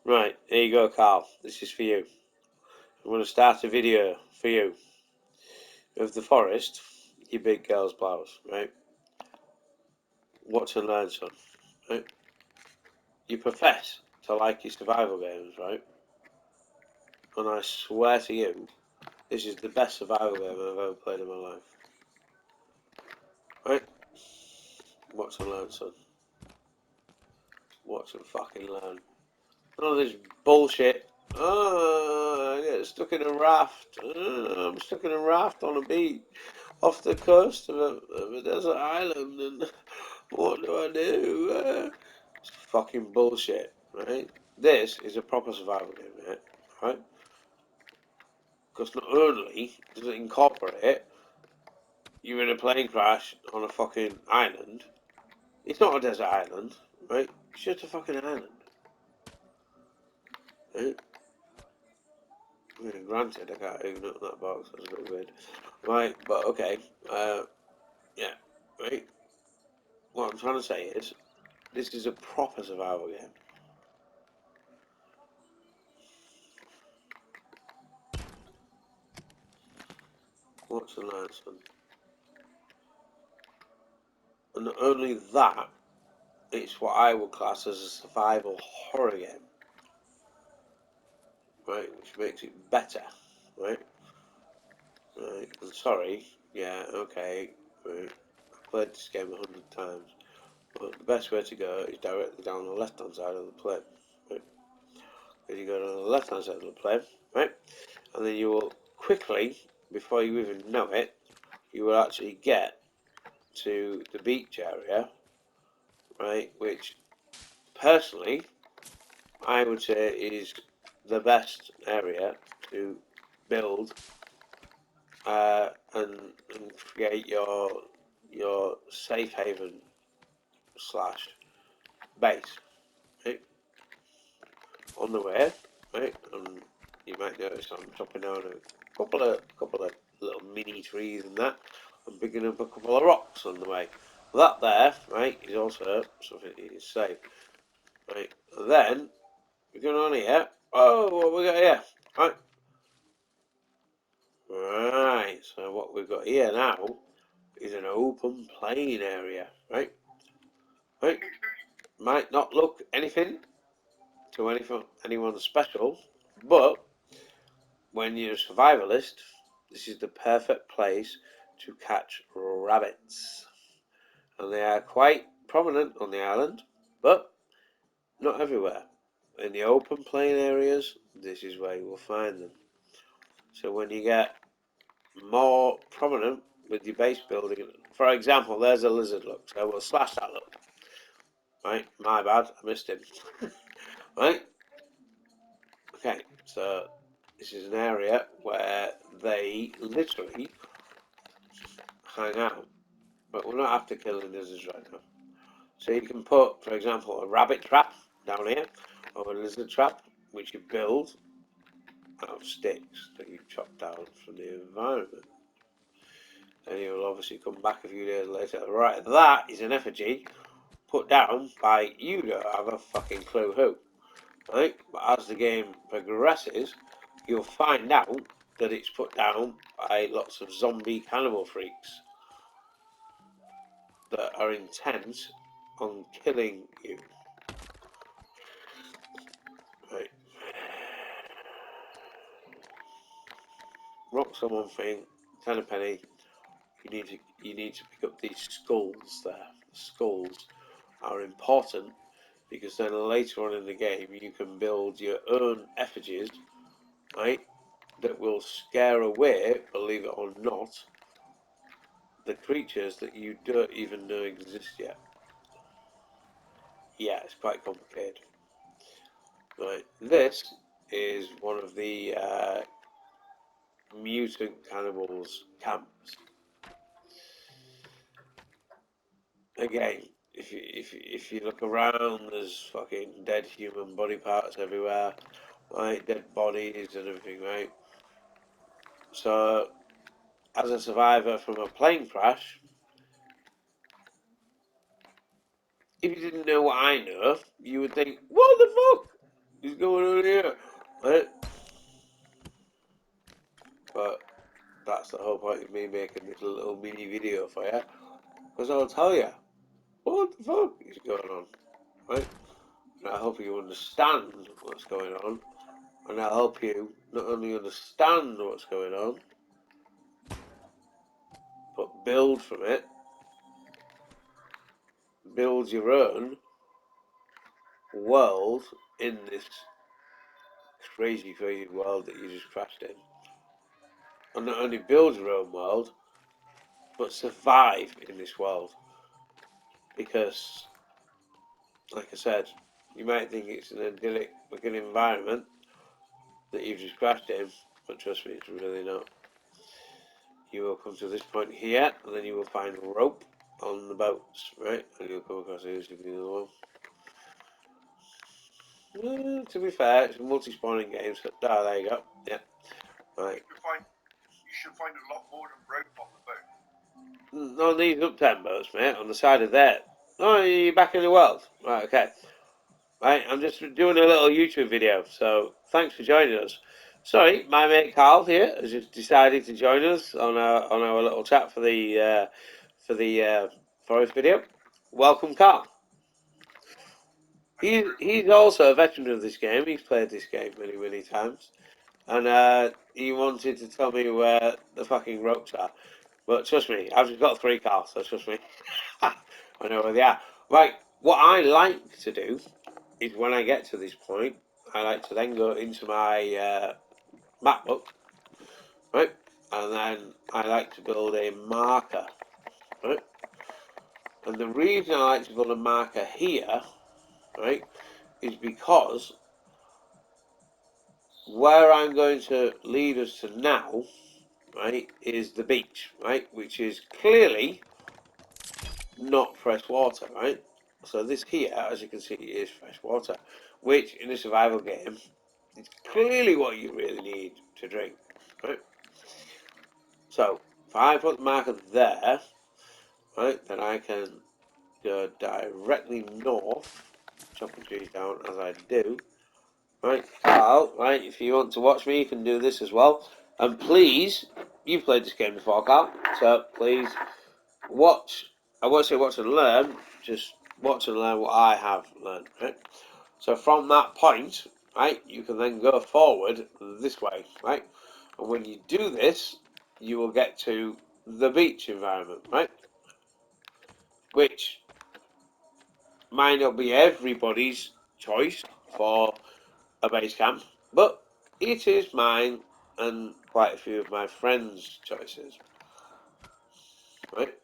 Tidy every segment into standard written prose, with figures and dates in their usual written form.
Right, here you go, Carl. This is for you. I'm going to start a video for you of the forest, you big girl's blouse, right? Watch and learn, son. Right? You profess to like your survival games, right? And I swear to you, this is the best survival game I've ever played in my life. Right? Watch and learn, son. Watch and fucking learn. None of this bullshit. Oh, I get stuck in a raft. I'm stuck in a raft on a beach off the coast of a desert island, and what do I do? It's fucking bullshit, right? This is a proper survival game, mate, right? Because not only does it incorporate you in a plane crash on a fucking island, it's not a desert island, right? It's just a fucking island, right? I mean, granted, I can't open up that box, that's a bit weird. Right, but okay, yeah, right? What I'm trying to say is, this is a proper survival game. What's the last one? And not only that, it's what I would class as a survival horror game, right? Which makes it better, right? Right. I'm sorry, yeah, okay, right. I've played this game 100 times, but the best way to go is directly down the left-hand side of the plane, right? If you go down the left-hand side of the plane, right, and then you will quickly, before you even know it, you will actually get to the beach area, right, which personally I would say is the best area to build and create your safe haven slash base, right? On the way, right? And you might notice I'm chopping down a couple of little mini trees and that. I'm picking up a couple of rocks on the way. That there, right, is also something that is safe, right? And then we're going on here. Oh, what we got here? Right. Right, so what we've got here now is an open plain area, right? Right? Might not look anything to anyone special, but when you're a survivalist, this is the perfect place to catch rabbits. And they are quite prominent on the island, but not everywhere. In the open plain areas, this is where you will find them. So when you get more prominent with your base building, for example, there's a lizard look, so we'll slash that look. Right, my bad, I missed him. Right, okay, so this is an area where they literally hang out, but we're not after killing lizards right now. So you can put, for example, a rabbit trap down here, or a lizard trap, which you build out of sticks that you chop down from the environment. And you'll obviously come back a few days later. Right, that is an effigy put down by you don't have a fucking clue who. Right? But as the game progresses, you'll find out that it's put down by lots of zombie cannibal freaks that are intent on killing you. Right. Rocks on one thing, ten a penny. You need to pick up these skulls there. The skulls are important because then later on in the game you can build your own effigies, right? That will scare away, believe it or not, the creatures that you don't even know exist yet. Yeah, it's quite complicated. Right, this is one of the mutant cannibals camps. Again, if you look around, there's fucking dead human body parts everywhere, right? Dead bodies and everything, right? So, as a survivor from a plane crash, if you didn't know what I know, you would think, what the fuck? is going on here? Right? But that's the whole point of me making this little mini video for you. Because I'll tell you, what the fuck is going on? Right? And I hope you understand what's going on. And I'll help you not only understand what's going on, but build from it. Build your own world in this crazy, crazy world that you just crashed in. And not only build your own world, but survive in this world. Because, like I said, you might think it's an idyllic looking environment that you've just crashed in, but trust me, it's really not. You will come to this point here, and then you will find rope on the boats, right? And you'll come across here, should be another one. To be fair, it's a multi-spawning game, so there you go. Yeah. Right. You should find a lot more than rope on the boat. On these uptime boats, mate, on the side of there. Oh, you're back in the world. Right, okay. Right, I'm just doing a little YouTube video, so thanks for joining us. Sorry, my mate Carl here has just decided to join us on our little chat for the forest video. Welcome, Carl. He's also a veteran of this game. He's played this game many, many times, and he wanted to tell me where the fucking ropes are. But trust me, I've just got 3 cars, so trust me. I know where they are. Right, what I like to do is when I get to this point, I like to then go into my map book, right? And then I like to build a marker, right? And the reason I like to build a marker here, right, is because where I'm going to lead us to now, right, is the beach, right, which is clearly not fresh water, right? So this here, as you can see, is fresh water, which in a survival game, is clearly what you really need to drink, right? So if I put the marker there, right, then I can go directly north, chopping trees down as I do, right? Carl, right, if you want to watch me, you can do this as well. And please, you've played this game before, Carl, so please watch. I won't say watch and learn, just watch and learn what I have learned, right? So from that point, right, you can then go forward this way, right? And when you do this, you will get to the beach environment, right? Which might not be everybody's choice for a base camp, but it is mine and quite a few of my friends' choices, right?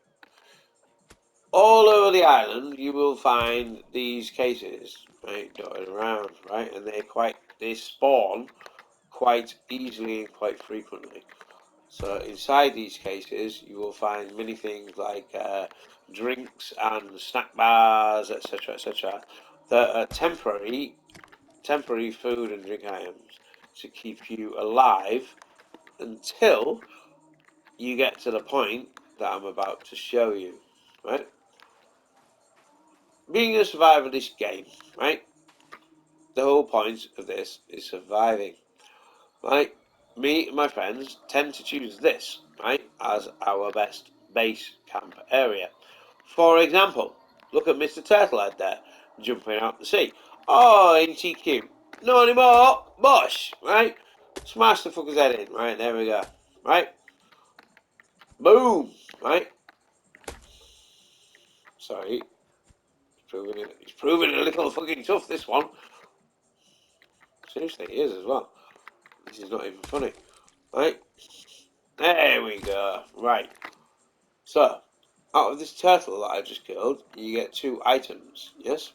All over the island, you will find these cases, right, dotted around, right, and they spawn quite easily and quite frequently. So inside these cases, you will find many things like drinks and snack bars, etc., that are temporary food and drink items to keep you alive until you get to the point that I'm about to show you, right? Being a survivor of this game, right? The whole point of this is surviving, right? Me and my friends tend to choose this, right, as our best base camp area. For example, look at Mr. Turtlehead there, jumping out the sea. Oh, ain't he cute? Not anymore, bosh, right? Smash the fucker's head in, right, there we go, right? Boom, right? Sorry, he's proving a little fucking tough, this one. Seriously, he is as well. This is not even funny, right? There we go, right. So, out of this turtle that I just killed, you get 2 items, yes?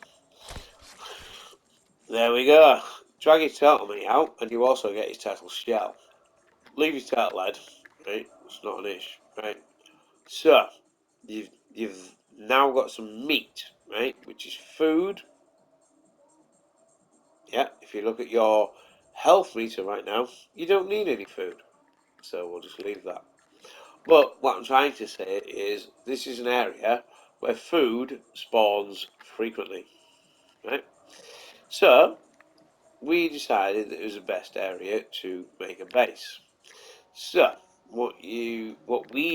There we go. Drag his turtle meat out, and you also get his turtle shell. Leave his turtle head, right? It's not an issue, right? So, you've now got some meat, right? Which is food. Yeah, if you look at your health meter right now, you don't need any food. So we'll just leave that. But what I'm trying to say is this is an area where food spawns frequently, right? So we decided that it was the best area to make a base. So what we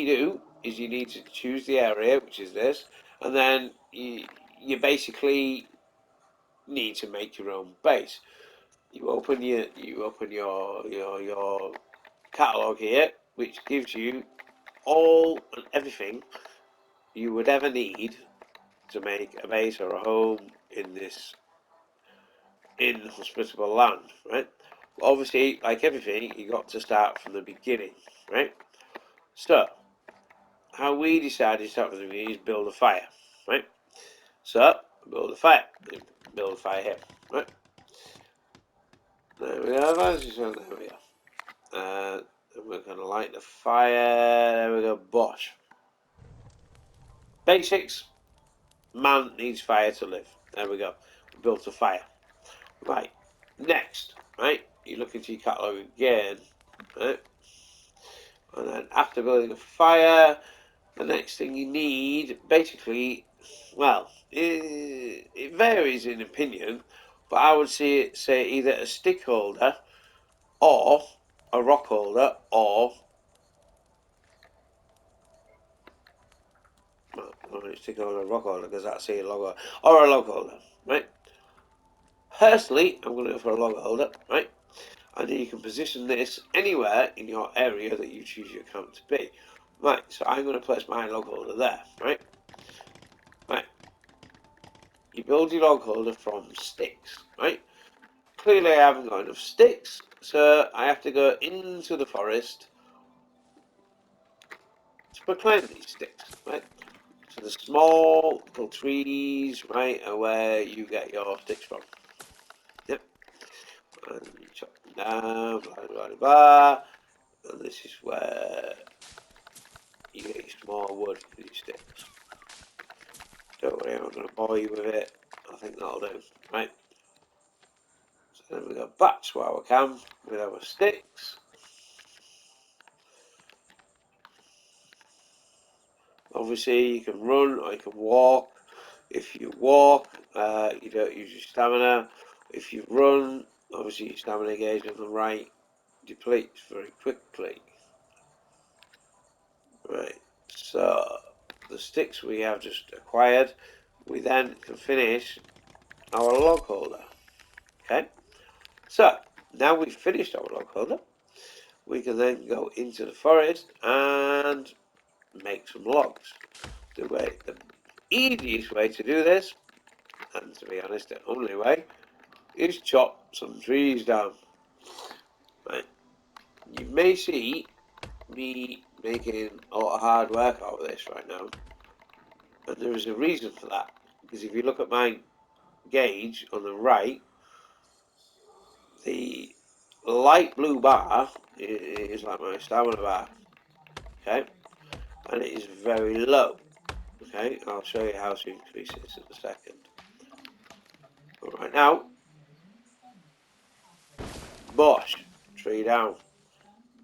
do is you need to choose the area, which is this, and then you basically need to make your own base. You open your catalog here, which gives you all and everything you would ever need to make a base or a home in this inhospitable land, right? Obviously, like everything, you got to start from the beginning, right? So, how we decided to start from the beginning is build a fire, right? So, build a fire. Build a fire here, right? There we go, there we go. And we're going to light the fire. There we go, bosh. Basics. Man needs fire to live. There we go. We built a fire. Right. Next, right? You look into your catalogue again, right? And then after building a fire, the next thing you need, basically, well, it varies in opinion, but I would say either a stick holder or a rock holder or stick holder, rock holder, because that's a log holder, or a log holder, right? Personally, I'm going to go for a log holder, right? And you can position this anywhere in your area that you choose your camp to be. Right, so I'm going to place my log holder there, right? Right. You build your log holder from sticks, right? Clearly I haven't got enough sticks, so I have to go into the forest to proclaim these sticks, right? So the small little trees, right, are where you get your sticks from. Yep. And you chop them down, blah, blah, blah, blah. And this is where you get your small wood for your sticks. Don't worry, I'm not going to bore you with it. I think that'll do, right? So then we go back to our camp with our sticks. Obviously, you can run or you can walk. If you walk, you don't use your stamina. If you run, obviously your stamina gauge on the right depletes very quickly. Right, so the sticks we have just acquired, we then can finish our log holder. Okay, so now we've finished our log holder, we can then go into the forest and make some logs. The easiest way to do this, and to be honest the only way, is chop some trees down. Right, you may see me making a lot of hard work out of this right now, and there is a reason for that, because if you look at my gauge on the right, the light blue bar is like my stamina bar, okay, and it is very low. Okay, I'll show you how to increase this in a second. But right now, bosh, tree down.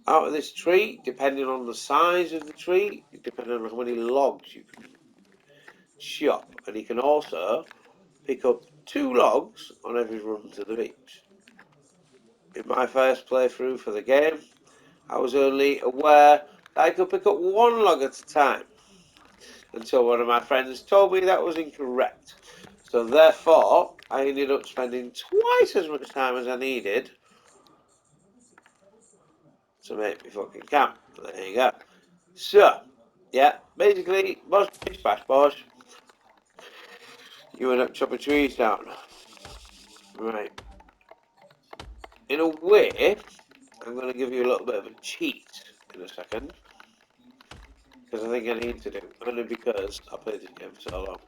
Out of this tree, depending on the size of the tree, depending on how many logs you can chop, and you can also pick up 2 logs on every run to the beach. In my first playthrough for the game, I was only aware that I could pick up 1 log at a time, until one of my friends told me that was incorrect. So therefore, I ended up spending twice as much time as I needed to make me fucking camp. There you go. So, yeah, basically, bosh, bash, bosh, you end up chopping trees down. Right. In a way, I'm going to give you a little bit of a cheat in a second, because I think I need to do, only because I played this game for so long.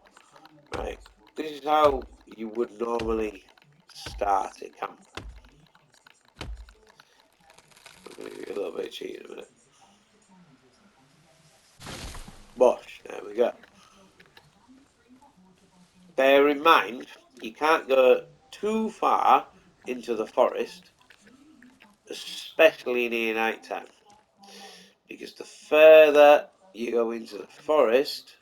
Right. This is how you would normally start a camp. I'm going to give you a little bit of cheat in a minute. Bosh, there we go. Bear in mind, you can't go too far into the forest, especially near night time, because the further you go into the forest,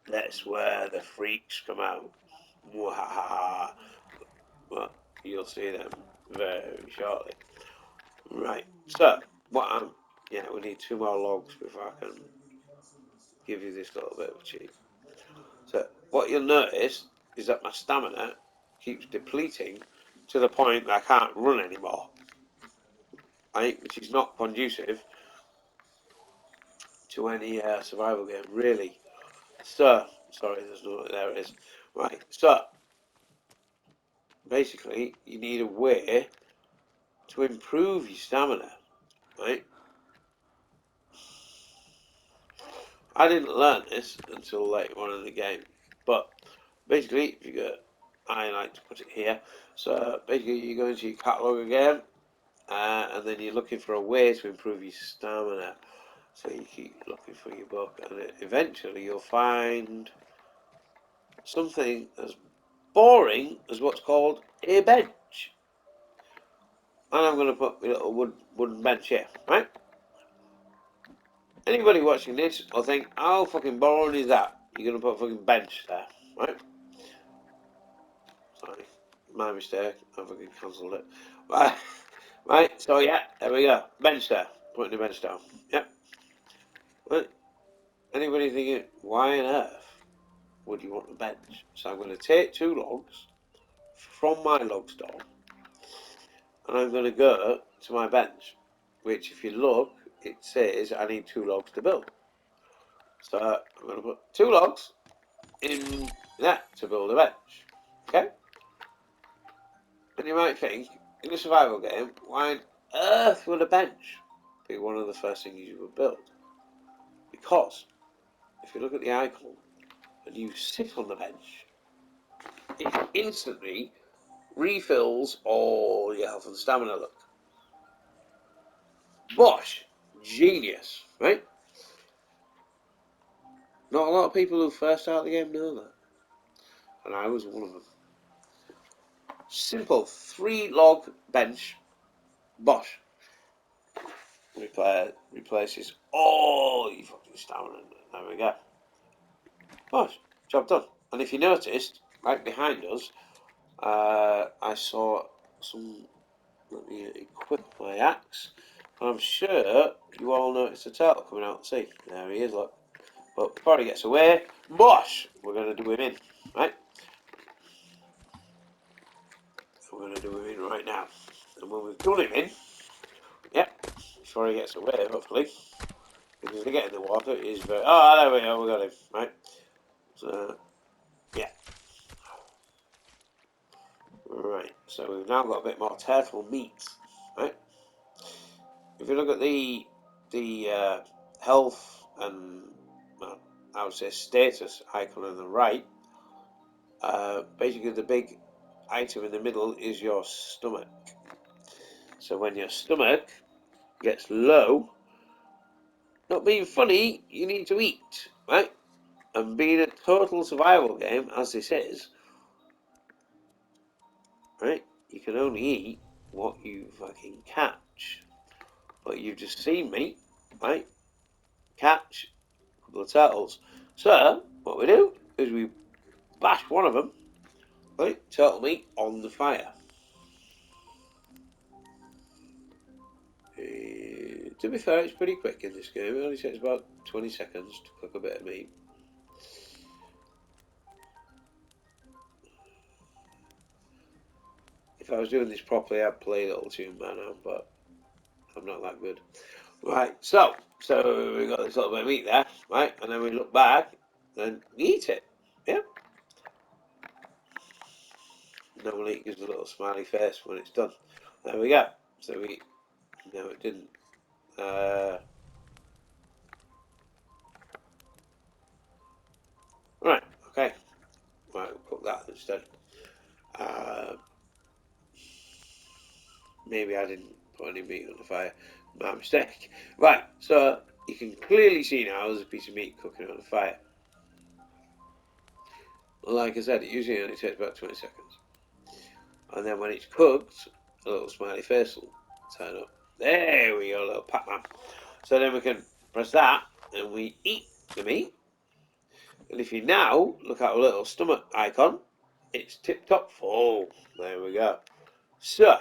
that's where the freaks come out. Well, you'll see them very shortly. Right, so yeah, we need 2 more logs before I can give you this little bit of cheat. So what you'll notice is that my stamina keeps depleting to the point that I can't run anymore, right? Which is not conducive to any survival game, really. So, sorry, there it is. Right, so basically you need a way to improve your stamina, right? I didn't learn this until later on in the game, but basically, if you go, I like to put it here. So basically, you go into your catalog again, and then you're looking for a way to improve your stamina. So you keep looking for your book, and eventually you'll find something as boring as what's called a bench. And I'm going to put my little wooden bench here, right? Anybody watching this will think, how fucking boring is that? You're going to put a fucking bench there, right? Sorry, my mistake. I fucking cancelled it. Right, right. So yeah, there we go. Bench there. Putting the bench down. Yep. Right. Anybody thinking, why on earth would you want a bench? So I'm going to take 2 logs from my log store, and I'm going to go to my bench, which, if you look, it says I need 2 logs to build. So I'm going to put 2 logs in that to build a bench. Okay? And you might think, in a survival game, why on earth would a bench be one of the first things you would build? Because if you look at the icon and you sit on the bench, it instantly refills all your health and stamina. Look, bosh, genius, right? Not a lot of people who first start the game know that, and I was one of them. Simple 3 log bench, bosh, replaces all your fucking stamina. There we go. Bosh, job done. And if you noticed, right behind us, I saw some. Let me equip my axe. And I'm sure you all noticed a turtle coming out to sea. There he is, look. But before he gets away, bosh! We're going to do him in, right? We're going to do him in right now. And when we've done him in, yep, before he gets away, hopefully, because if they get in the water, it is very. Oh, there we go, we got him, right? So, yeah. Right, so we've now got a bit more turtle meat, right? If you look at the health and I would say status icon on the right, basically the big item in the middle is your stomach. So when your stomach gets low, not being funny, you need to eat, right? And being a total survival game, as this is, right, you can only eat what you fucking catch. But you've just seen me, right, catch a couple of turtles. So, what we do is we bash one of them, right, turtle meat on the fire. To be fair, it's pretty quick in this game. It only takes about 20 seconds to cook a bit of meat. If I was doing this properly, I'd play a little tune by now, but I'm not that good. Right, so we got this little bit of meat there, right, and then we look back and we eat it. Yeah. Normally it gives a little smiley face when it's done. There we go. So we, no, it didn't. Right, okay. Right, we'll cook that instead. Maybe I didn't put any meat on the fire. My mistake. Right, so you can clearly see now there's a piece of meat cooking on the fire. Like I said, it usually only takes about 20 seconds. And then when it's cooked, a little smiley face will turn up. There we go, a little Pac-Man. So then we can press that and we eat the meat. And if you now look at a little stomach icon, it's tip top full. There we go. So,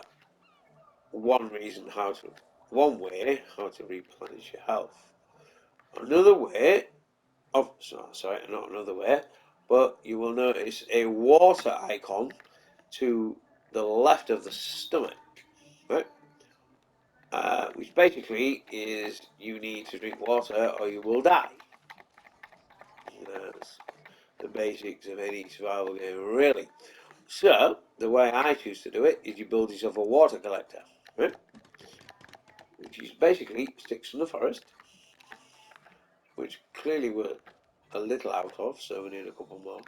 one way how to replenish your health. Another way sorry, not another way, but you will notice a water icon to the left of the stomach, right? Which basically is you need to drink water or you will die. That's the basics of any survival game, really. So, the way I choose to do it is you build yourself a water collector, right? Which is basically sticks from the forest, which clearly we're a little out of, so we need a couple more.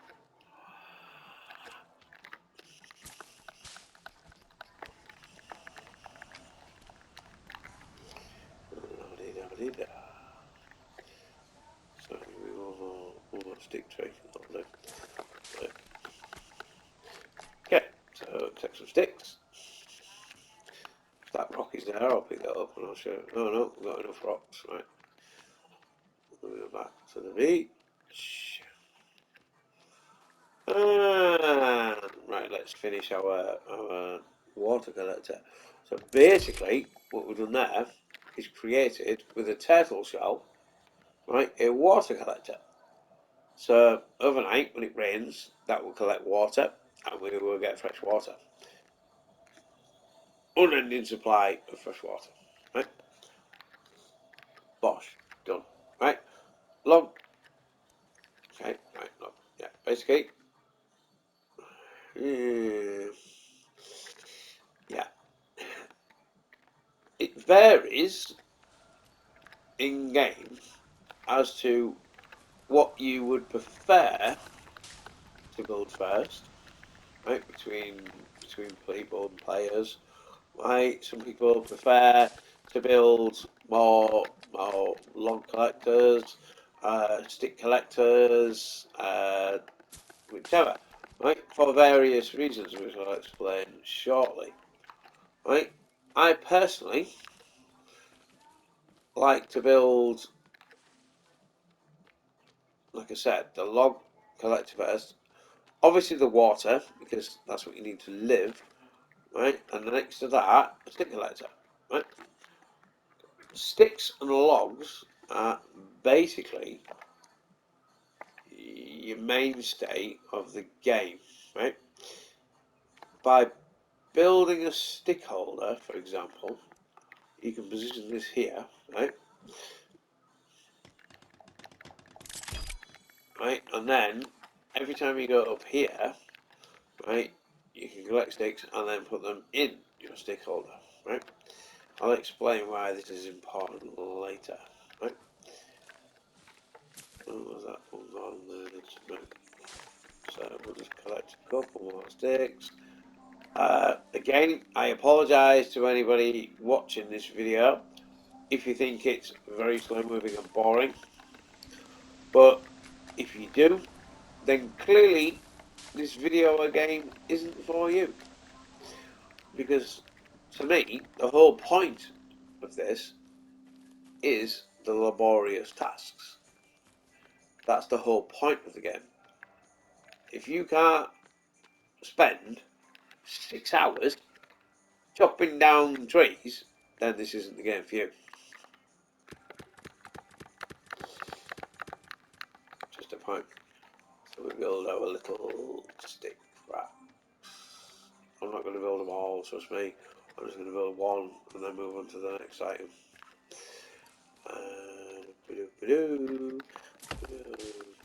So we one more stick tray. Right. Okay, so take some sticks. If that rock is there, I'll pick that up and I'll show you. Oh no, we've got enough rocks, right. We'll go back to the beach. Right, let's finish our water collector. So basically, what we've done there is created with a turtle shell, right, a water collector. So overnight, when it rains, that will collect water, and we will get fresh water. Unending supply of fresh water, right? Bosh, done, right? Log. Okay, right, log. Yeah, basically. Yeah, it varies in game as to what you would prefer to build first, right? Between people and players, right? Some people prefer to build more log collectors, stick collectors, whichever, right? For various reasons, which I'll explain shortly, right? I personally like to build, like I said, the log collector first. Obviously the water, because that's what you need to live, right? And next to that, a stick collector, right? Sticks and logs are basically your mainstay of the game, right? By building a stick holder, for example, you can position this here, right? Right, and then every time you go up here, right, you can collect sticks and then put them in your stick holder, right? I'll explain why this is important later, right? Oh, was that one on there? So we'll just collect a couple more sticks. Again, I apologise to anybody watching this video if you think it's very slow moving and boring. But if you do, then clearly this video game isn't for you. Because to me, the whole point of this is the laborious tasks. That's the whole point of the game. If you can't spend 6 hours chopping down trees, then this isn't the game for you. Just a point. So we build our little stick rack. I'm not going to build them all, trust me. I'm just going to build one and then move on to the next item. A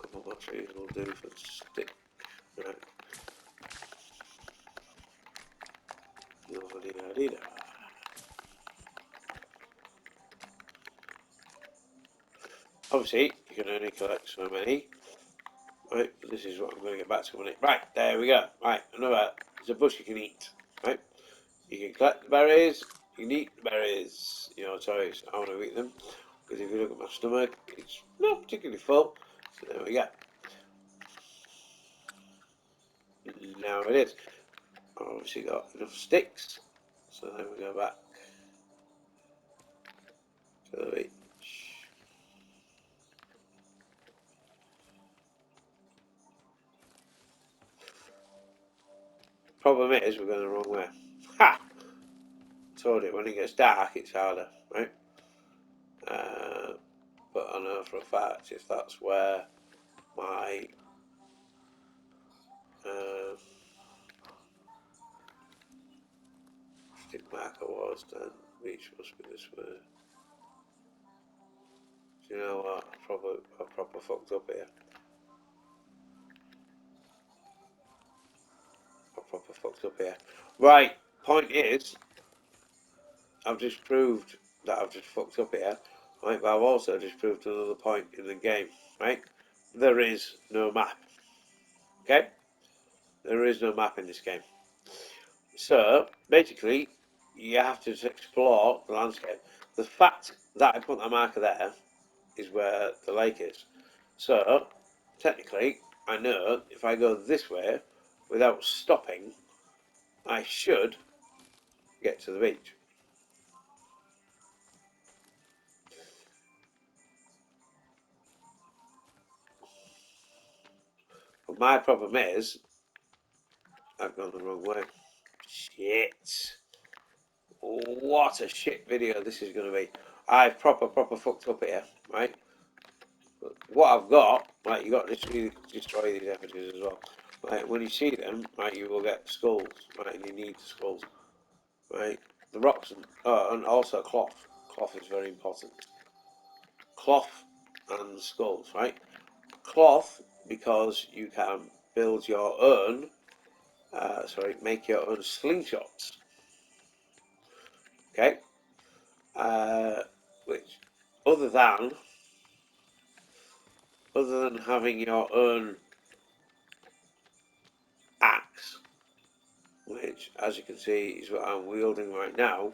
couple more trees will do for stick. Right. Obviously, you can only collect so many. Right, this is what I'm going to get back to in a minute. Right, there we go. Right, another, there's a bush you can eat. Right, you can collect the berries, you can eat the berries. Your choice. I want to eat them because if you look at my stomach, it's not particularly full. So there we go. Now it is. I've obviously got enough sticks, so then we go back to the beach. Problem is, we're going the wrong way. Ha! Told it, when it gets dark, it's harder, right? But I know for a fact if that's where my stick marker was, then reach must be this way. Do you know what? I proper fucked up here. I proper fucked up here. Right, point is, I've just proved that I've just fucked up here, right? But I've also just proved another point in the game, right? There is no map. Okay? There is no map in this game. So, basically, you have to just explore the landscape. The fact that I put that marker there is where the lake is. So, technically, I know if I go this way without stopping, I should get to the beach. But my problem is, I've gone the wrong way. Shit. What a shit video this is going to be. I've proper fucked up here, right? But what I've got, right, you got to destroy these effigies as well. Right, when you see them, right, you will get skulls, right, and you need the skulls, right? The rocks and also cloth. Cloth is very important. Cloth and skulls, right? Cloth because you can build your own, make your own slingshots. Okay, which other than having your own axe, which as you can see is what I'm wielding right now,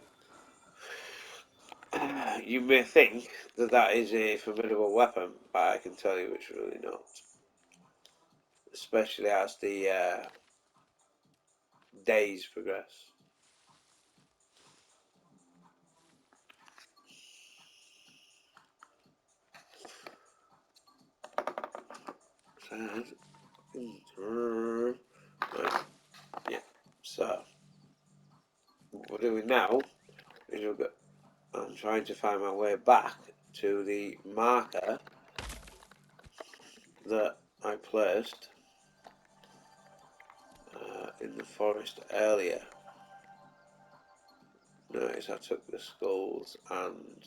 you may think that that is a formidable weapon, but I can tell you it's really not. Especially as the days progress. Right. Yeah. So what we're doing now is I'm trying to find my way back to the marker that I placed in the forest earlier. Notice I took the skulls and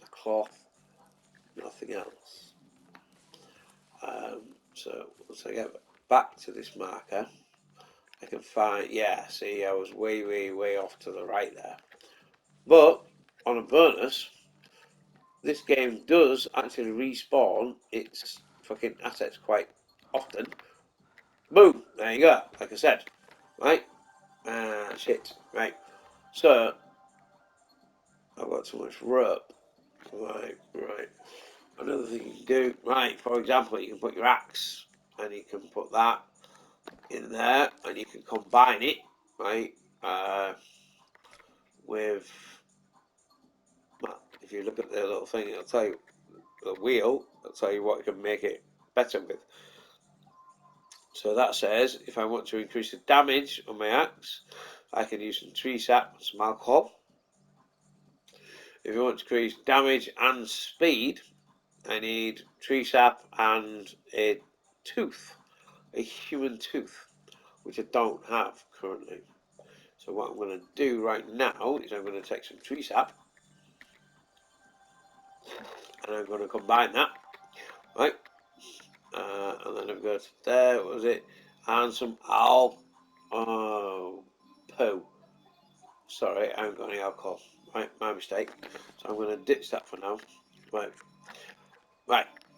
the cloth, nothing else. So once I get back to this marker, I can find, yeah, see, I was way off to the right there. But on a bonus, this game does actually respawn its fucking assets quite often. Boom, there you go, like I said, right? Shit, right. So, I've got too much rope. Right. Another thing you can do, right, for example, you can put your axe and you can put that in there and you can combine it, right, with, well, if you look at the little thing, it'll tell you, the wheel, it'll tell you what you can make it better with. So that says, if I want to increase the damage on my axe, I can use some tree sap and some alcohol. If you want to increase damage and speed, I need tree sap and a tooth, a human tooth, which I don't have currently. So what I'm going to do right now is I'm going to take some tree sap and I'm going to combine that, right? And then I'm going to there, what was it? And some sorry, I haven't got any alcohol. Right, my mistake. So I'm going to ditch that for now. Right.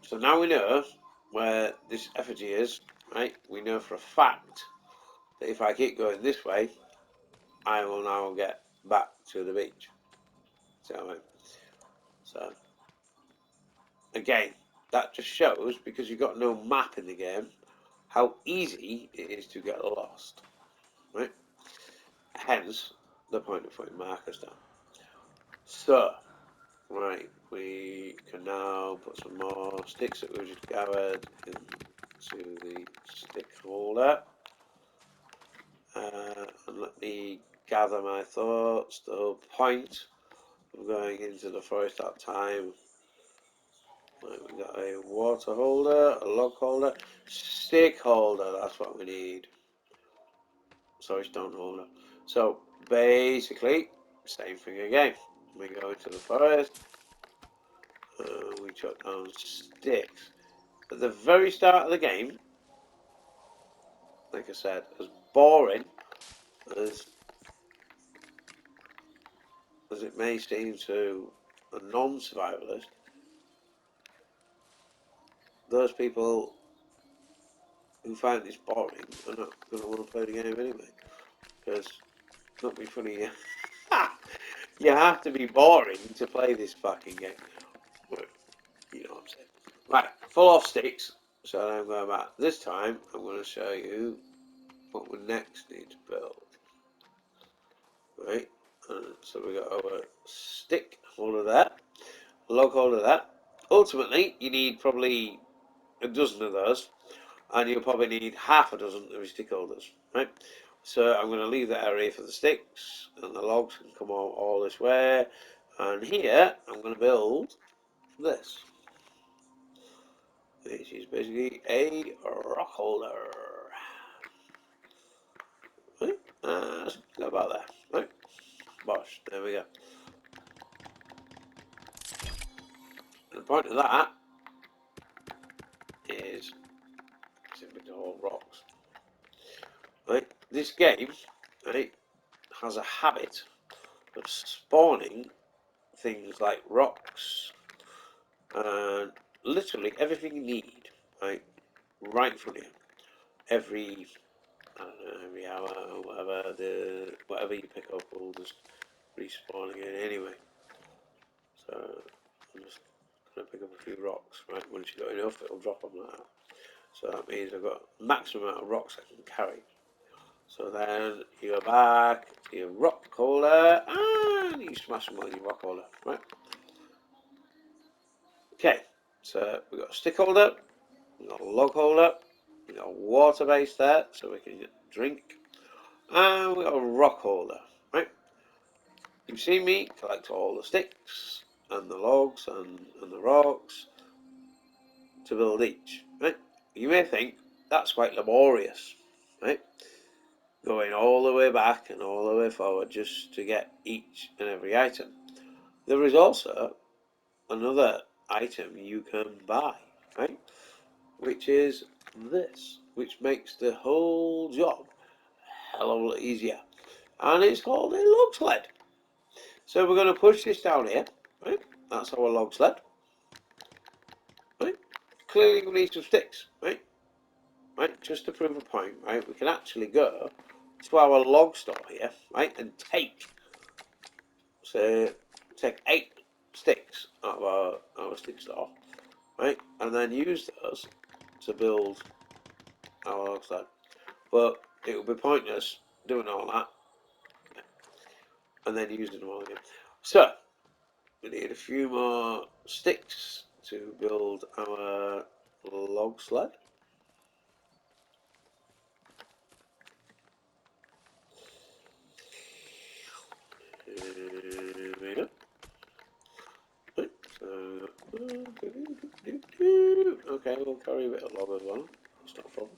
So now we know where this effigy is. Right. We know for a fact that if I keep going this way, I will now get back to the beach. So again, that just shows, because you've got no map in the game, how easy it is to get lost. Right. Hence the point of putting markers down. So. Right, we can now put some more sticks that we've just gathered into the stick holder. And let me gather my thoughts. The whole point of going into the forest at time. Right, we got a water holder, a log holder, stick holder. That's what we need. Sorry, stone holder. So basically, same thing again. We go into the forest. We chuck down sticks. At the very start of the game, like I said, as boring as it may seem to a non-survivalist, those people who find this boring are not going to want to play the game anyway. Because, not be funny, you have to be boring to play this fucking game. But, you know what I'm saying. Right, full off sticks. So I'm going back. This time, I'm going to show you what we next need to build. Right, so we got our stick holder there, log holder there. Ultimately, you need probably a dozen of those, and you'll probably need half a dozen of your stick holders. Right, so I'm going to leave the area for the sticks, and the logs can come all this way. And here, I'm going to build this, which is basically a rock holder. Right, let's go about there. Right, bosh, there we go. And the point of that is simply all rocks. Right, this game, right, has a habit of spawning things like rocks and literally everything you need, right in front of you. Every, I don't know, every hour or whatever, whatever you pick up will just respawn again anyway. So I'm just gonna pick up a few rocks, right? Once you've got enough, it'll drop them like that. So that means I've got a maximum amount of rocks I can carry. So then you go back to your rock holder and you smash them on your rock holder, right? Okay, so we've got a stick holder, we've got a log holder, we've got a water base there so we can drink, and we've got a rock holder, right? You've seen me collect all the sticks and the logs and the rocks to build each, right? You may think that's quite laborious, right? Going all the way back and all the way forward just to get each and every item. There is also another item you can buy, right? Which is this, which makes the whole job a hell of a lot easier. And it's called a log sled. So we're going to push this down here, right? That's our log sled, right? Clearly we need some sticks, right? Right, just to prove a point, right? We can actually go to our log store here, right, and take 8 sticks out of our stick store, right, and then use those to build our log sled. But it would be pointless doing all that and then using them all again. So we need a few more sticks to build our log sled. Here we go. Right, so, okay, we'll carry a bit of log as well. It's not a problem.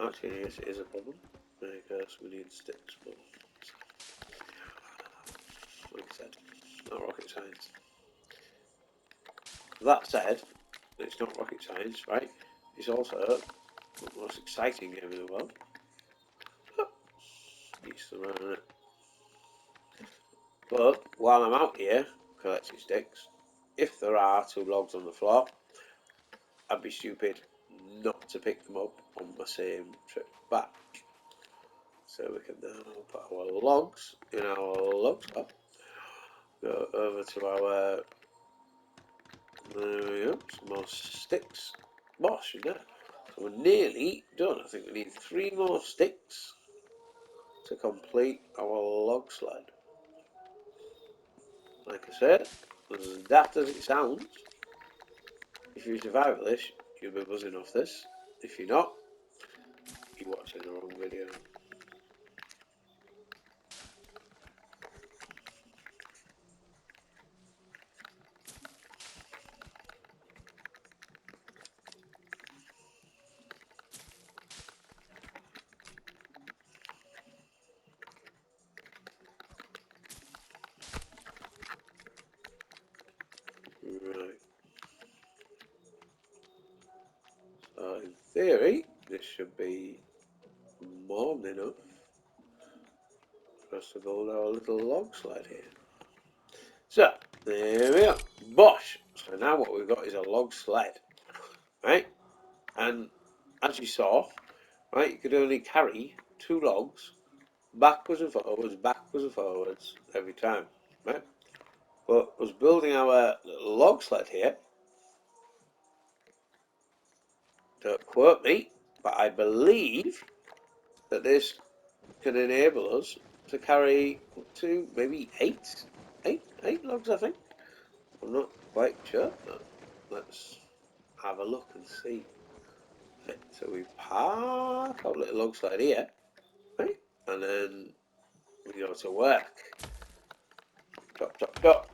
Actually, yes, it is a problem because we need sticks. But like I said, not rocket science. That said, it's not rocket science, right? It's also the most exciting game in the world. East around it. But while I'm out here collecting sticks, if there are 2 logs on the floor, I'd be stupid not to pick them up on my same trip back. So we can now put our logs in our log spot. Go over to our, there we go, some more sticks. Bosh, yeah. So we're nearly done. I think we need 3 more sticks to complete our log sled. Like I said, as daft as it sounds, if you survive this, you'll be buzzing off this. If you're not, you're watching the wrong video. theory, this should be more than enough for us to build our little log sled here. So, there we are. Bosh! So now what we've got is a log sled, right? And as you saw, right, you could only carry 2 logs backwards and forwards every time, right? But us building our little log sled here, don't quote me, but I believe that this can enable us to carry up to maybe eight logs, I think. I'm not quite sure, but let's have a look and see. Right, so we park our little log sled here, right, and then we go to work. Chop, chop, chop.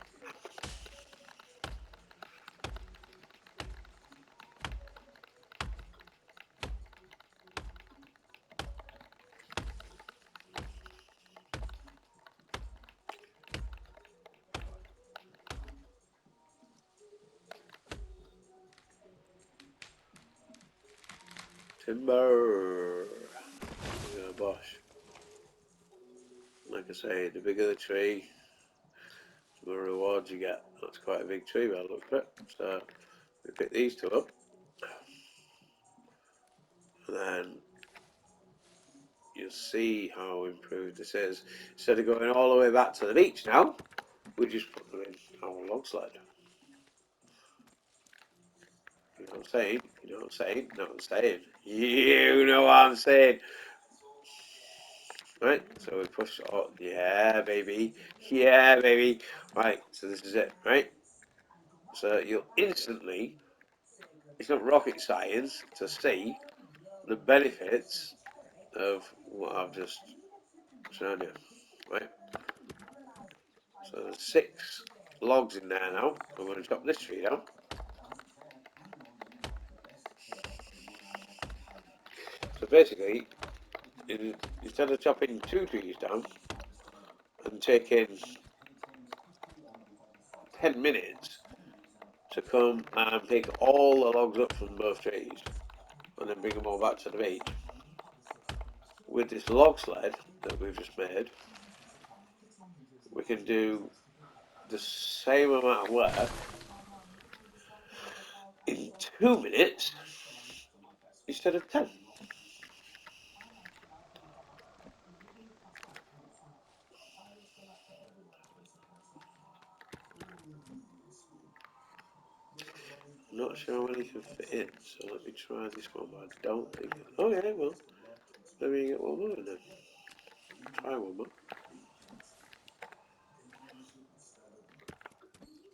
Timber. Yeah, bosh. Like I say, the bigger the tree, the more rewards you get. That's quite a big tree by the look of it. So we pick these 2 up, and then you'll see how improved this is. Instead of going all the way back to the beach now, we just put them in our log sled. You know what I'm saying? You know what I'm saying? You know what I'm saying? You know what I'm saying? Right, so we push, oh, yeah, baby. Yeah, baby. Right, so this is it, right? So you'll instantly, it's not rocket science to see the benefits of what I've just shown you, right? So there's 6 logs in there now. I'm going to chop this tree down. So basically, instead of chopping 2 trees down and taking 10 minutes to come and pick all the logs up from both trees and then bring them all back to the beach, with this log sled that we've just made, we can do the same amount of work in 2 minutes instead of 10. I'm not sure how many can fit in, so let me try this one, but I don't think it. Oh, yeah, well, let me get one more then. Try one more.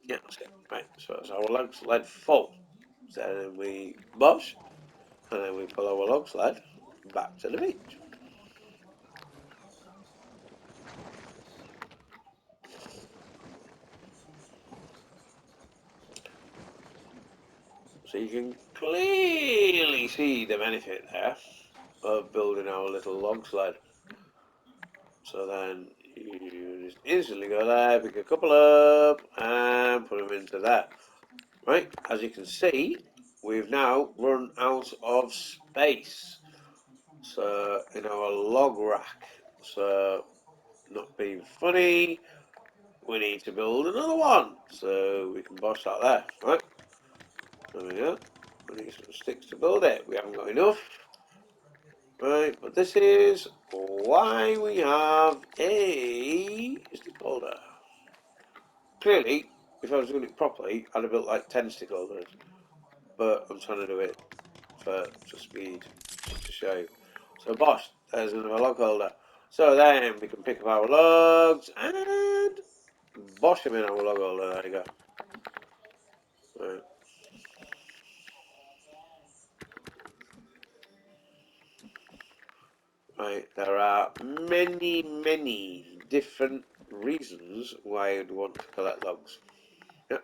Yeah, that's it. Right, so it's our log sled full. So then we bosh, and then we pull our log sled back to the beach. So you can clearly see the benefit there of building our little log sled. So then you just instantly go there, pick a couple up, and put them into there. Right, as you can see, we've now run out of space. So in our log rack. So not being funny, we need to build another one. So we can bosh that there, right? There we go. We need some sticks to build it. We haven't got enough. Right, but this is why we have a stick holder. Clearly, if I was doing it properly, I'd have built like 10 stick holders. But I'm trying to do it for speed, just to show you. So bosh, there's another log holder. So then we can pick up our logs and bosh them in our log holder. There you go. Right. Right, there are many different reasons why you'd want to collect logs. Yeah,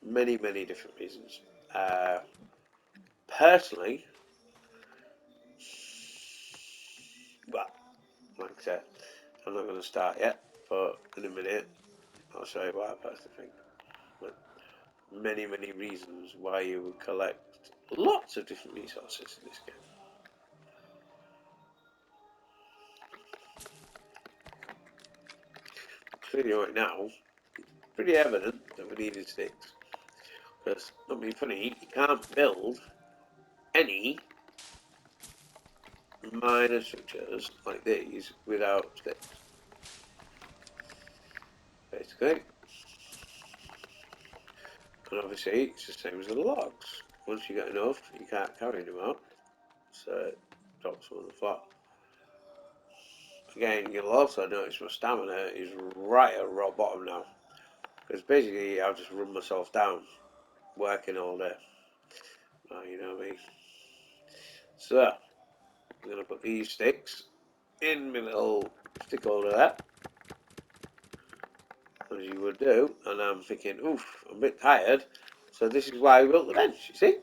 many different reasons. Personally, well, like I said, I'm not going to start yet, but in a minute I'll show you what I personally think. But many reasons why you would collect lots of different resources in this game. Clearly right now, it's pretty evident that we needed sticks. Because, not being funny, you can't build any minor structures like these without sticks. Basically. And obviously, it's the same as the logs. Once you get enough, you can't carry them out. So it drops them on the floor. Again, you'll also notice my stamina is right at rock bottom now. Because basically, I'll just run myself down, working all day. Oh, you know me. So, I'm going to put these sticks in my little stick holder there, as you would do. And I'm thinking, oof, I'm a bit tired. So this is why we built the bench, you see?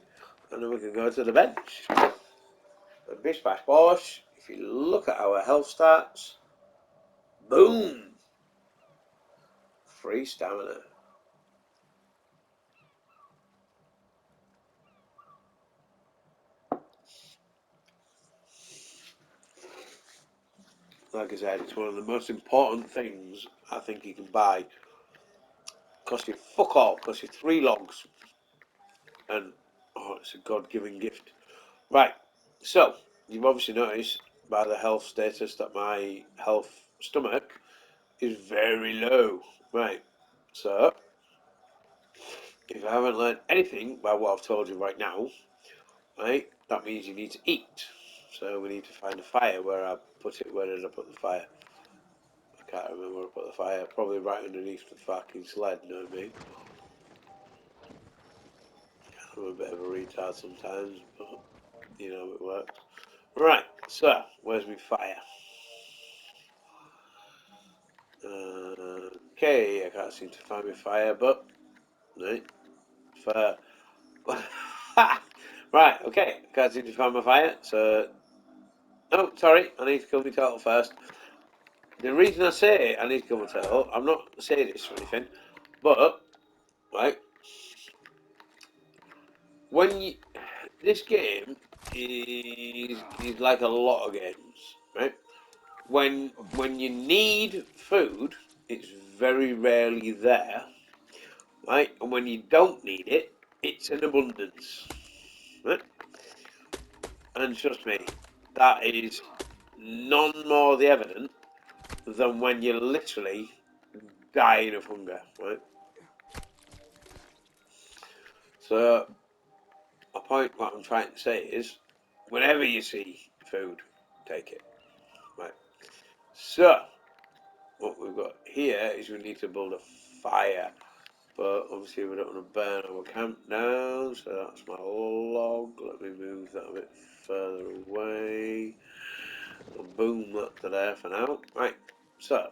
And then we can go to the bench. But bish bash bosh, if you look at our health stats, boom! Free stamina. Like I said, it's one of the most important things I think you can buy. Cost you fuck all, cost you 3 logs. And, oh, it's a God-given gift. Right, so, you've obviously noticed by the health status that my health stomach is very low. Right, so, if I haven't learned anything by what I've told you right now, right, that means you need to eat. So we need to find a fire. Where I put it, where did I put the fire? I can't remember where I put the fire. Probably right underneath the fucking sled, you know what I mean? I'm a bit of a retard sometimes, but you know it works. Right, so where's my fire? Okay, I can't seem to find my fire, but right, fire. Right, okay, can't seem to find my fire. So, oh, sorry, I need to kill my turtle first. The reason I say I need to kill my turtle, I'm not saying this or anything, but right, when you, this game is like a lot of games, right? When you need food, it's very rarely there, right? And when you don't need it, it's in abundance, right? And trust me, that is none more the evident than when you're literally dying of hunger, right? So, a point what I'm trying to say is, whenever you see food, take it, right? So, what we've got here is we need to build a fire, but obviously we don't want to burn our camp down, so that's my log. Let me move that a bit further away. I'll boom that to there for now. Right, so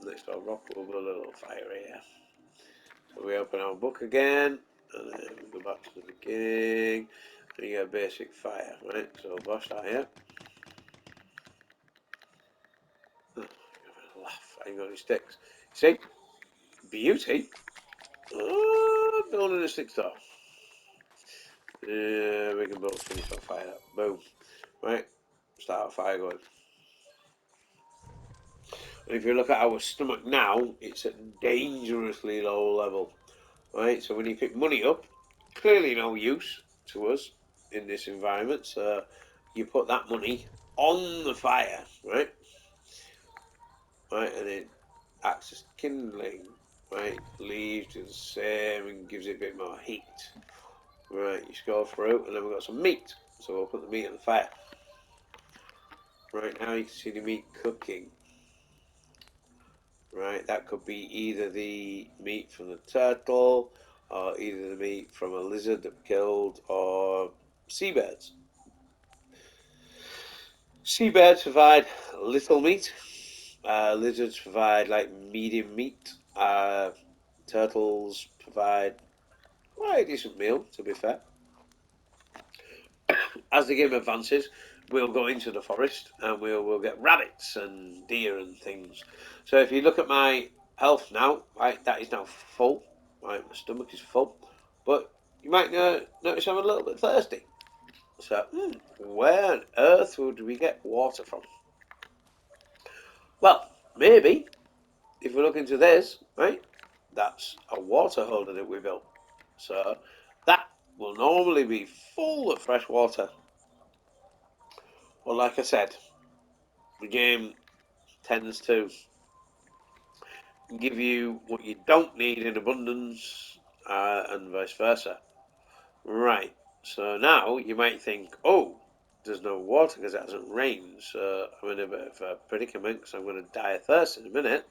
next to our rock we'll build a little fire here. So we open our book again, and then we go back to the beginning, and you get a basic fire, right? So wash that here. Laugh, I ain't got any sticks. See? Beauty. Oh, building a stick store. Yeah, we can both finish our fire up. Boom. Right, start our fire going. And if you look at our stomach now, it's at dangerously low level. Right, so when you pick money up, clearly no use to us in this environment. So you put that money on the fire, right? Right, and it acts as kindling, right? Leaves do the same and gives it a bit more heat. Right, you scroll through, and then we've got some meat. So we'll put the meat on the fire. Right now you can see the meat cooking. Right, that could be either the meat from the turtle, or either the meat from a lizard that we killed, or seabirds. Seabirds provide little meat. Lizards provide like medium meat. Turtles provide quite a decent meal, to be fair. As the game advances, we'll go into the forest and we'll get rabbits and deer and things. So if you look at my health now, right, that is now full. Right, my stomach is full, but you might notice I'm a little bit thirsty. So, where on earth would we get water from? Well, maybe, if we look into this, right, that's a water holder that we built. So, that will normally be full of fresh water. Well, like I said, the game tends to give you what you don't need in abundance, and vice versa. Right, so now you might think, oh, there's no water because it hasn't rained, so I'm in a bit of a predicament because I'm going to die of thirst in a minute.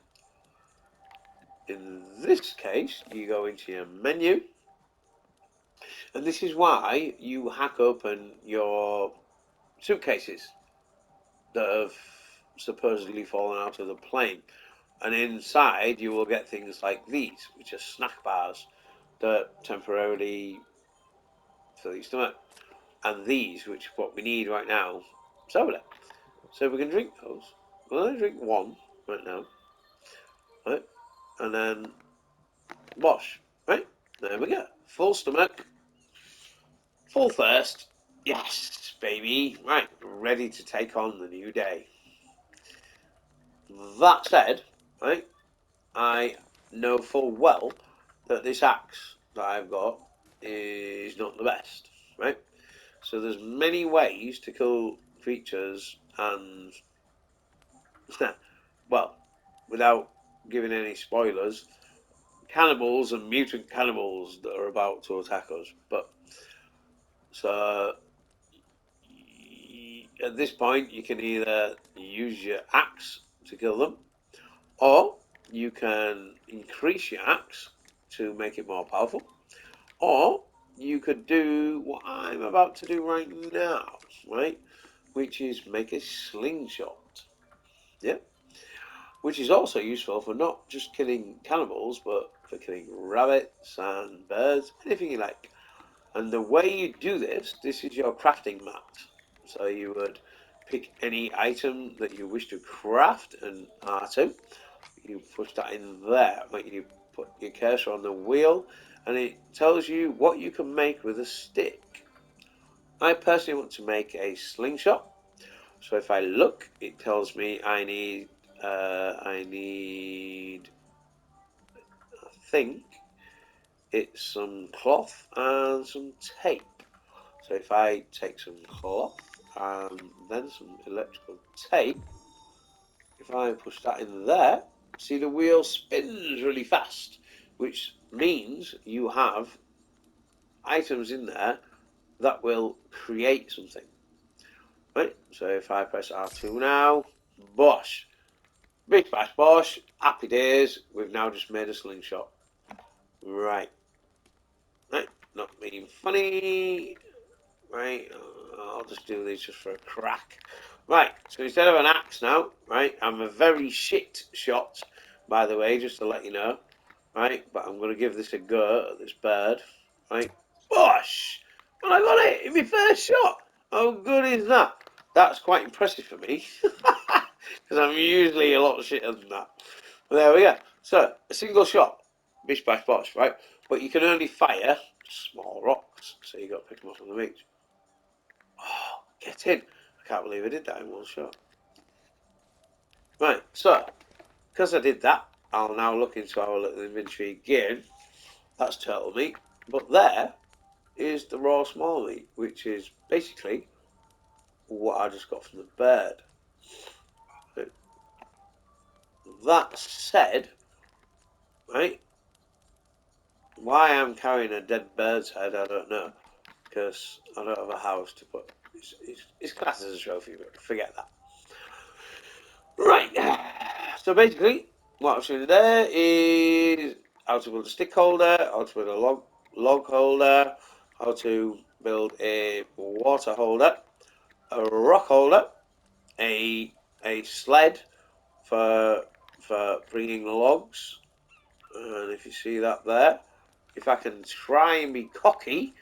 In this case, you go into your menu, and this is why you hack open your suitcases that have supposedly fallen out of the plane. And inside you will get things like these, which are snack bars that temporarily fill your stomach. And these, which are what we need right now, soda. So we can drink those. We'll only drink one right now. Right? And then wash. Right? There we go. Full stomach. Full thirst. Yes, baby. Right. Ready to take on the new day. That said, right, I know full well that this axe that I've got is not the best, right? So there's many ways to kill creatures and, well, without giving any spoilers, cannibals and mutant cannibals that are about to attack us. But, so, at this point, you can either use your axe to kill them, or you can increase your axe to make it more powerful, or you could do what I'm about to do right now, right? Which is make a slingshot. Yeah? Which is also useful for not just killing cannibals, but for killing rabbits and birds, anything you like. And the way you do this is your crafting mat. So you would pick any item that you wish to craft and R2. You push that in there. You put your cursor on the wheel, and it tells you what you can make with a stick. I personally want to make a slingshot. So if I look, it tells me I need, I think it's some cloth and some tape. So if I take some cloth and then some electrical tape, if I push that in there, see the wheel spins really fast, which means you have items in there that will create something. Right, so if I press R2 now, bosh, big bash bosh, happy days, we've now just made a slingshot. Right, not being funny, right, I'll just do these just for a crack. Right, so instead of an axe now, right, I'm a very shit shot, by the way, just to let you know, right, but I'm going to give this a go at this bird, right, bosh, and I got it in my first shot. How good is that? That's quite impressive for me, because I'm usually a lot shitter than that. But there we go. So, a single shot, bish bash bosh, right, but you can only fire small rocks, so you got to pick them up on the beach. Oh, get in. I can't believe I did that in one shot. Right, so, because I did that, I'll now look into our little inventory again. That's turtle meat. But there is the raw small meat, which is basically what I just got from the bird. That said, right, why I'm carrying a dead bird's head, I don't know. Because I don't have a house to put. It's classed as a trophy, but forget that. Right, so basically, what I've shown you there is how to build a stick holder, how to build a log holder, how to build a water holder, a rock holder, a sled for bringing logs, and if you see that there, if I can try and be cocky,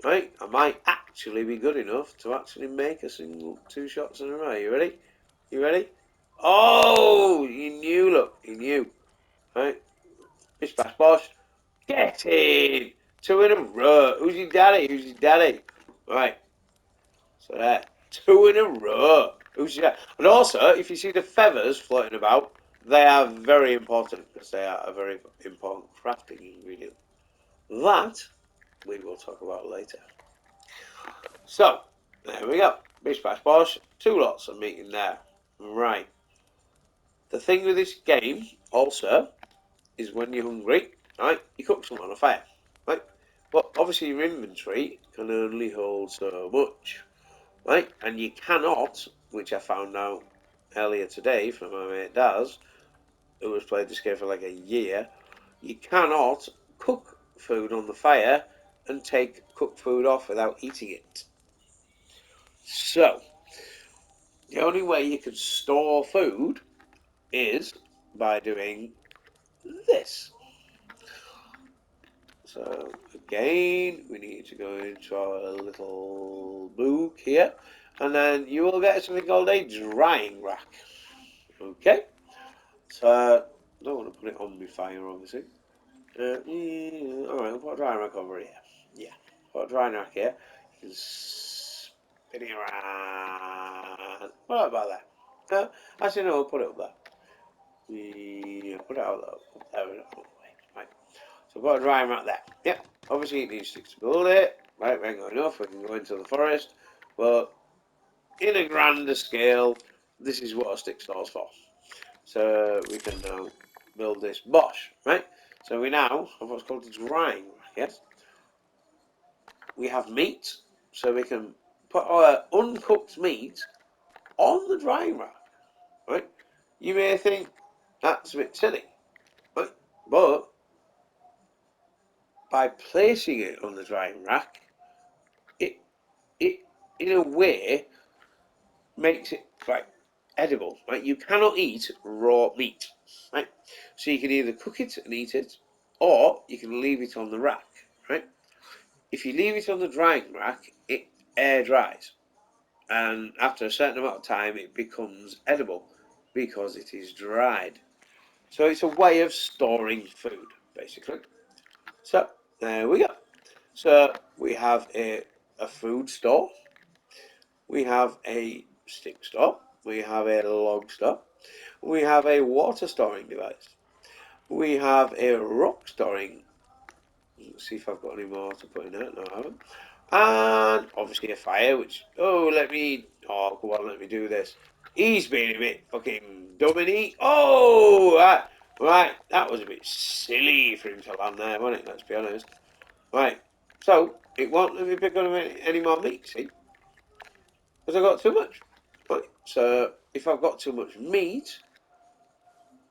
right, I might actually be good enough to actually make a single 2 shots in a row. You ready? You ready? Oh, you knew, look, you knew. Right? Bish bash bosh. Get in! 2 in a row. Who's your daddy? Who's your daddy? Right. So there, 2 in a row. And also, if you see the feathers floating about, they are very important because they are a very important crafting ingredient. That we will talk about later. So, there we go. Bish bash bosh, 2 lots of meat in there. Right. The thing with this game, also, is when you're hungry, right, you cook some on a fire, right? But obviously your inventory can only hold so much, right? And you cannot, which I found out earlier today from my mate Daz, who has played this game for like a year, you cannot cook food on the fire and take cooked food off without eating it. So, the only way you can store food is by doing this. So again, we need to go into our little book here, and then you will get something called a drying rack. Okay, so I don't want to put it on my fire, obviously. Alright, I'll put a drying rack over here. Yeah, put a drying rack here. You can spin it around. What about that? Actually, no, I'll put it up there. Yeah, put it out there. Right. So I've got a drying rack there. Yep. Obviously it needs sticks to build it. Right, we ain't got enough, we can go into the forest. But in a grander scale, this is what a stick store's for. So we can now build this bosh, right? So we now have what's called a drying rack, yes? We have meat, so we can put our uncooked meat on the drying rack, right? You may think that's a bit silly, right? But by placing it on the drying rack, it in a way makes it like edible. Right, you cannot eat raw meat. Right, so you can either cook it and eat it, or you can leave it on the rack. Right, if you leave it on the drying rack, it air dries, and after a certain amount of time, it becomes edible because it is dried. So it's a way of storing food, basically. So there we go. So we have a food store, we have a stick store, we have a log store, we have a water storing device, we have a rock storing. Let's see if I've got any more to put in there. No, I haven't. And obviously a fire, which, come on, let me do this. He's being a bit fucking dumb, and right, that was a bit silly for him to land there, wasn't it? Let's be honest. Right, so it won't let me pick on any more meat, see? Because I've got too much. Right, so if I've got too much meat,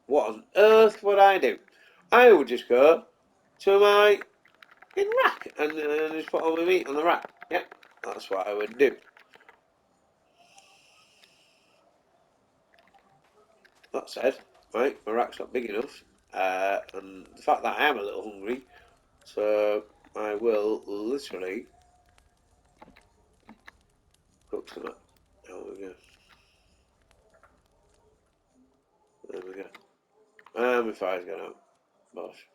what on earth would I do? I would just go to my rack and just put all my meat on the rack. Yep, that's what I would do. That said, right, my rack's not big enough, and the fact that I am a little hungry, so I will literally cook some. There we go. There we go. And my fire's gone out. Bosh.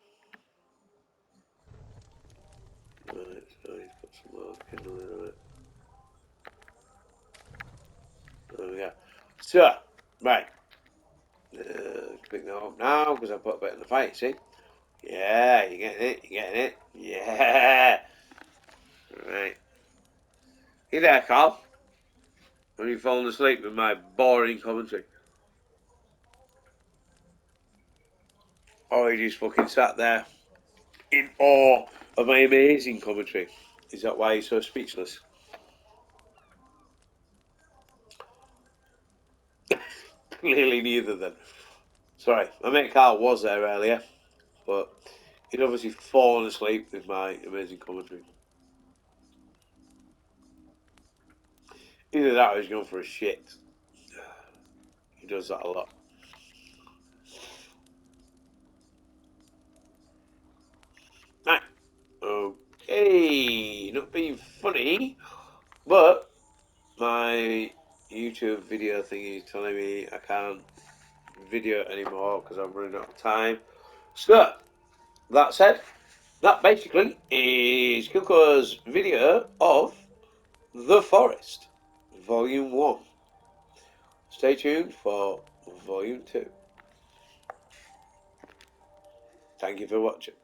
Right, so he's put some more kindling on it. There we go. So, right. Pick that up now because I put a bit in the fight, see? Yeah, you getting it? You getting it? Yeah! Right. You there, Carl? Have you fallen asleep with my boring commentary? Or you just fucking sat there in awe of my amazing commentary? Is that why you're so speechless? Clearly neither then. Sorry, my mate Carl was there earlier, but he'd obviously fallen asleep with my amazing commentary. Either that or he's going for a shit. He does that a lot. Right. Okay. Not being funny, but my YouTube video thingy is telling me I can't video anymore because I'm running out of time. So, that said, that basically is Kilko's video of the forest. Volume 1. Stay tuned for Volume 2. Thank you for watching.